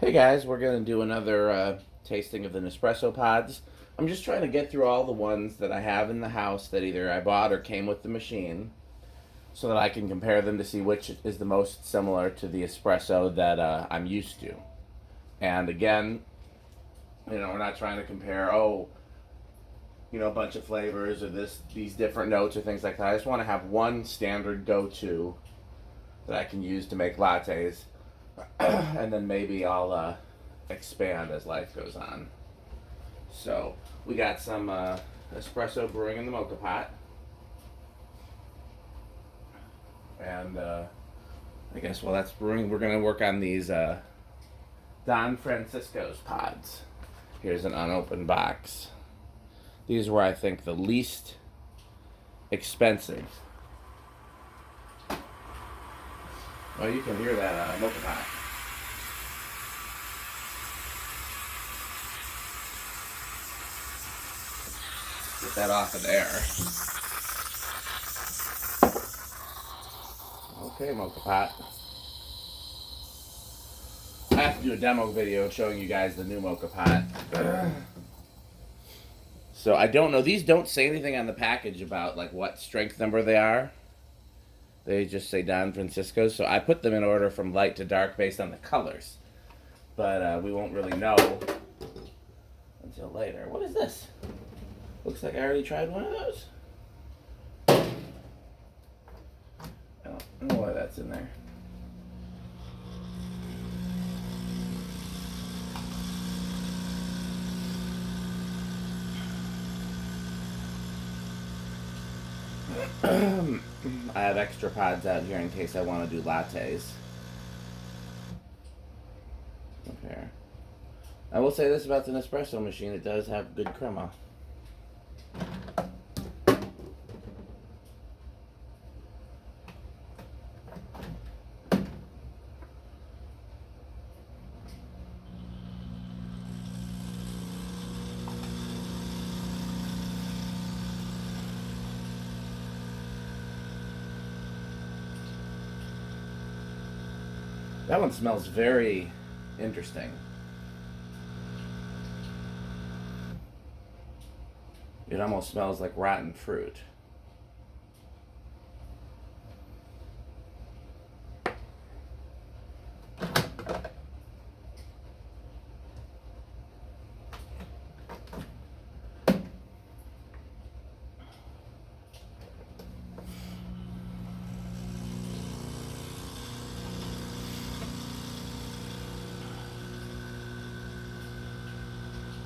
Hey guys, we're going to do another tasting of the Nespresso Pods. I'm just trying to get through all the ones that I have in the house that either I bought or came with the machine so that I can compare them to see which is the most similar to the espresso that I'm used to. And again, we're not trying to compare, a bunch of flavors or these different notes or things like that. I just want to have one standard go-to that I can use to make lattes. And then maybe I'll expand as life goes on. So we got some espresso brewing in the Moka Pot, and I guess while that's brewing, we're gonna work on these Don Francisco's pods. Here's an unopened box. These were, I think, the least expensive. Well, you can hear that Moka Pot. Get that off of there. Okay, Moka Pot. I have to do a demo video showing you guys the new Moka Pot. So I don't know. These don't say anything on the package about like what strength number they are. They just say Don Francisco. So I put them in order from light to dark based on the colors. But we won't really know until later. What is this? Looks like I already tried one of those. I don't know why that's in there. I have extra pods out here in case I want to do lattes. Okay. I will say this about the Nespresso machine, it does have good crema. That one smells very interesting. It almost smells like rotten fruit.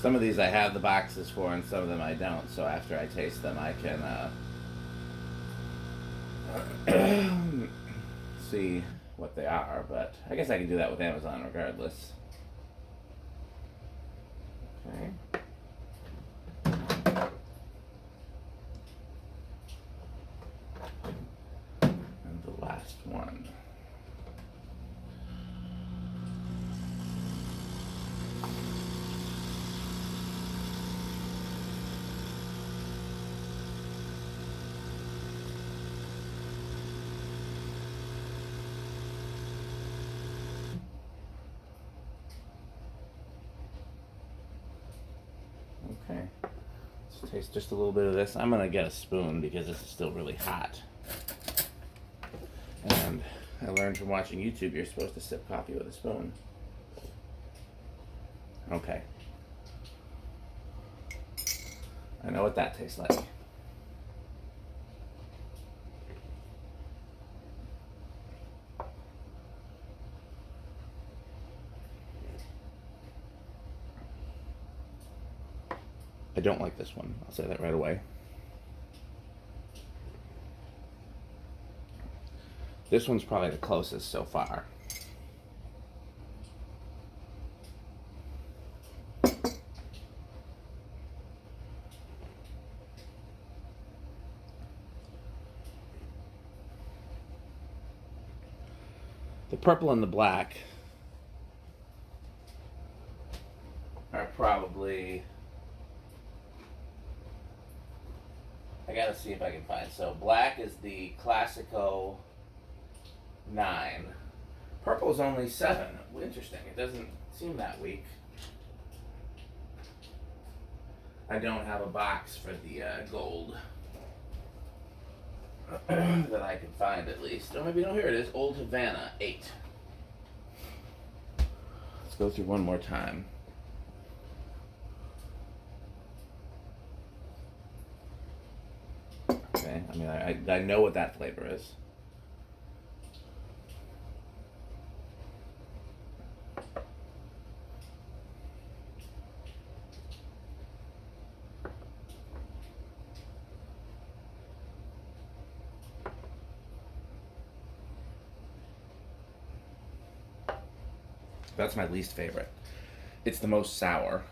Some of these I have the boxes for, and some of them I don't. So after I taste them, I can see what they are. But I guess I can do that with Amazon regardless. Okay. And the last one. Okay, let's taste just a little bit of this. I'm gonna get a spoon because this is still really hot. And I learned from watching YouTube you're supposed to sip coffee with a spoon. Okay. I know what that tastes like. I don't like this one. I'll say that right away. This one's probably the closest so far. The purple and the black are probably... I gotta see if I can find. So black is the Classico 9. Purple is only 7. interesting. It doesn't seem that weak. I don't have a box for the gold that I can find, at least. Oh, maybe no. Here it is. Old Havana 8. Let's go through one more time. Okay. I mean, I know what that flavor is. That's my least favorite. It's the most sour.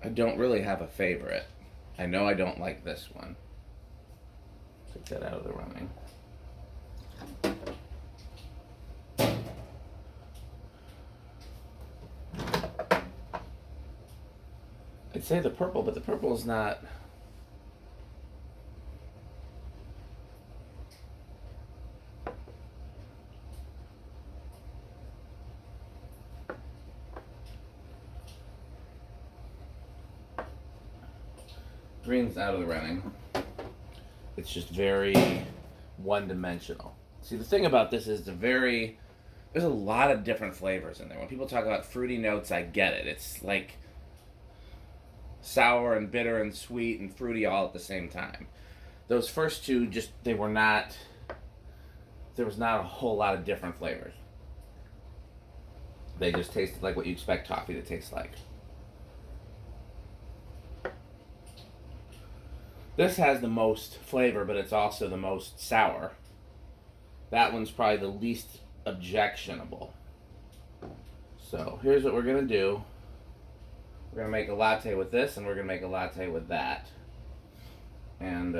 I don't really have a favorite. I know I don't like this one. Take that out of the running. I'd say the purple, but the purple is not... Green's out of the running. It's just very one-dimensional. See, the thing about this is there's a lot of different flavors in there. When people talk about fruity notes, I get it. It's like sour and bitter and sweet and fruity all at the same time. Those first two there was not a whole lot of different flavors. They just tasted like what you expect coffee to taste like. This has the most flavor, but it's also the most sour. That one's probably the least objectionable. So here's what we're going to do. We're going to make a latte with this, and we're going to make a latte with that. And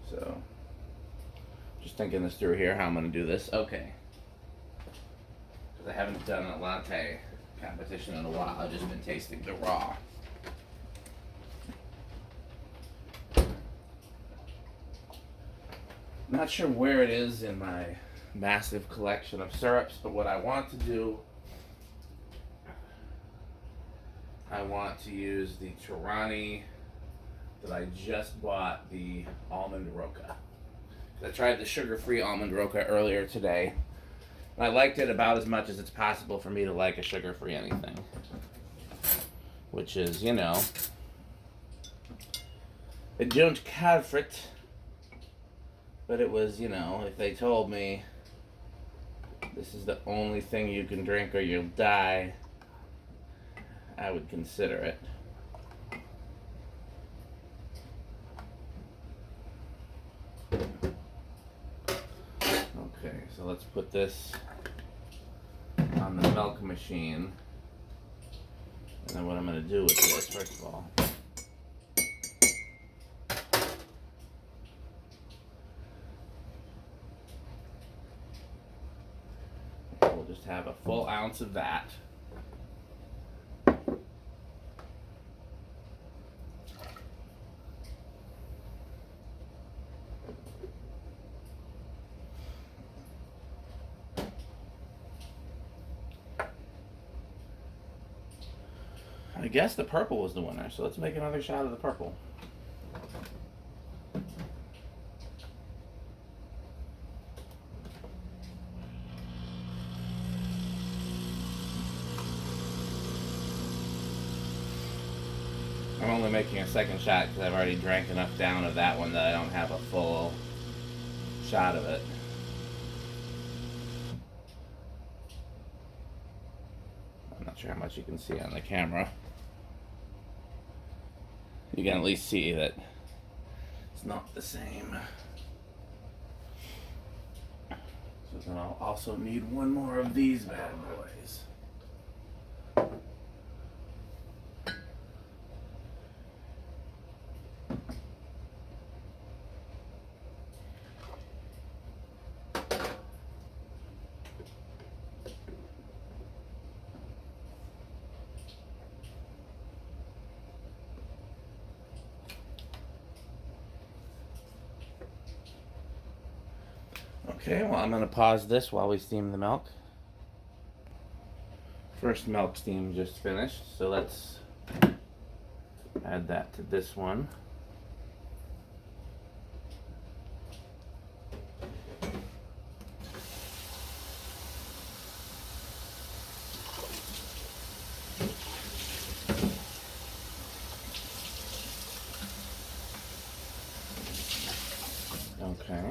so just thinking this through here, how I'm going to do this. Okay. Because I haven't done a latte competition in a while. I've just been tasting the raw. Not sure where it is in my massive collection of syrups, but what I want to do, I want to use the Torani that I just bought, the almond roca. I tried the sugar-free almond roca earlier today. I liked it about as much as it's possible for me to like a sugar-free anything. Which is, you know, I don't care for it. But it was, you know, if they told me this is the only thing you can drink or you'll die, I would consider it. Okay, so let's put this on the milk machine. And then what I'm going to do with this, first of all, we'll just have a full ounce of that. I guess the purple was the winner, so let's make another shot of the purple. I'm only making a second shot because I've already drank enough down of that one that I don't have a full shot of it. I'm not sure how much you can see on the camera. You can at least see that it's not the same. So then I'll also need one more of these bad boys. Okay, well, I'm going to pause this while we steam the milk. First milk steam just finished, so let's add that to this one. Okay.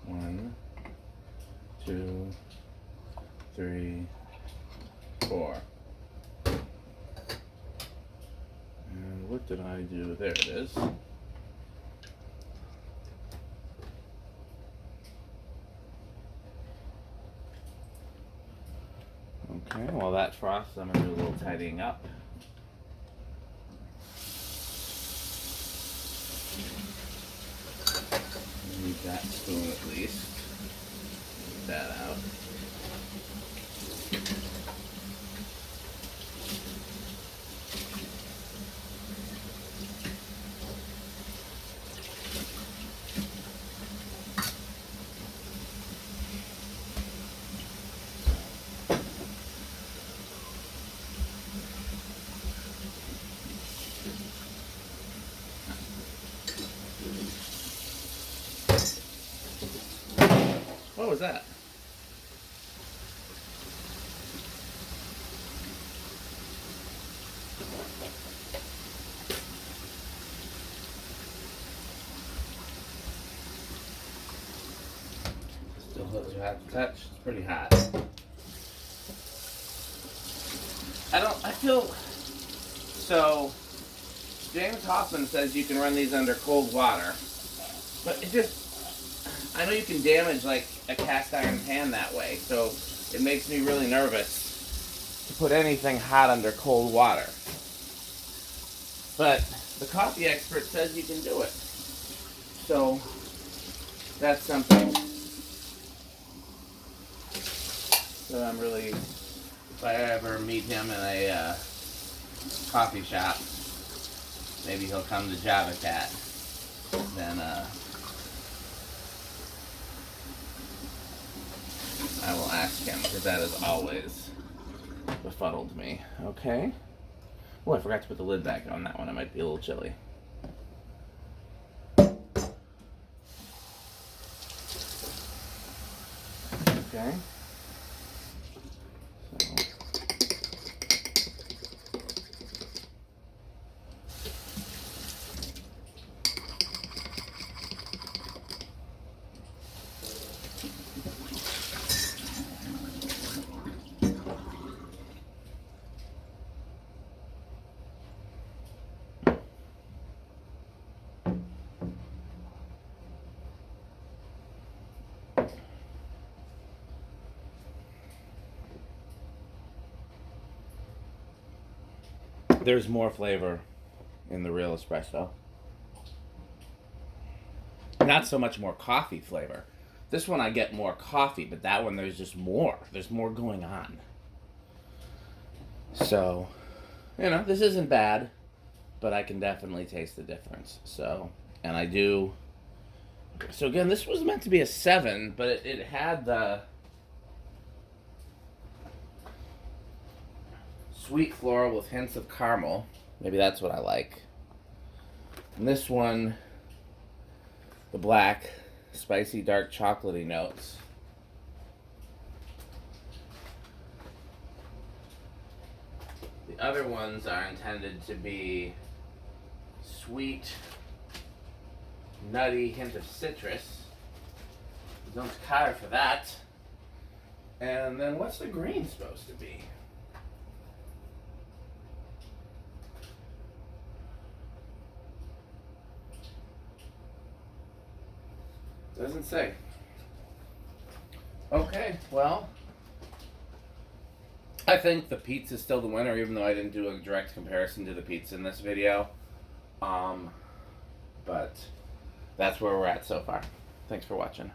One, two, three, four. And what did I do? There it is. Okay, while that frosts, I'm going to do a little tidying up. Leave that spoon at least. Get that out. What was that? Still you have to touch. It's pretty hot. I feel, so James Hoffman says you can run these under cold water, but it just, I know you can damage like a cast iron pan that way, so it makes me really nervous to put anything hot under cold water. But the coffee expert says you can do it. So that's something that I'm really, if I ever meet him in a coffee shop, maybe he'll come to Llave, then I will ask him, because that has always befuddled me. Okay. Oh, I forgot to put the lid back on that one. It might be a little chilly. Okay. There's more flavor in the real espresso. Not so much more coffee flavor. This one I get more coffee, but that one there's just more. There's more going on. So, this isn't bad, but I can definitely taste the difference. So, and I do. So again, this was meant to be a 7, but it had the sweet floral with hints of caramel. Maybe that's what I like. And this one, the black, spicy, dark chocolatey notes. The other ones are intended to be sweet, nutty, hint of citrus. Don't care for that. And then what's the green supposed to be? Doesn't say. Okay, well, I think the Pete's is still the winner, even though I didn't do a direct comparison to the Pete's in this video. But that's where we're at so far. Thanks for watching.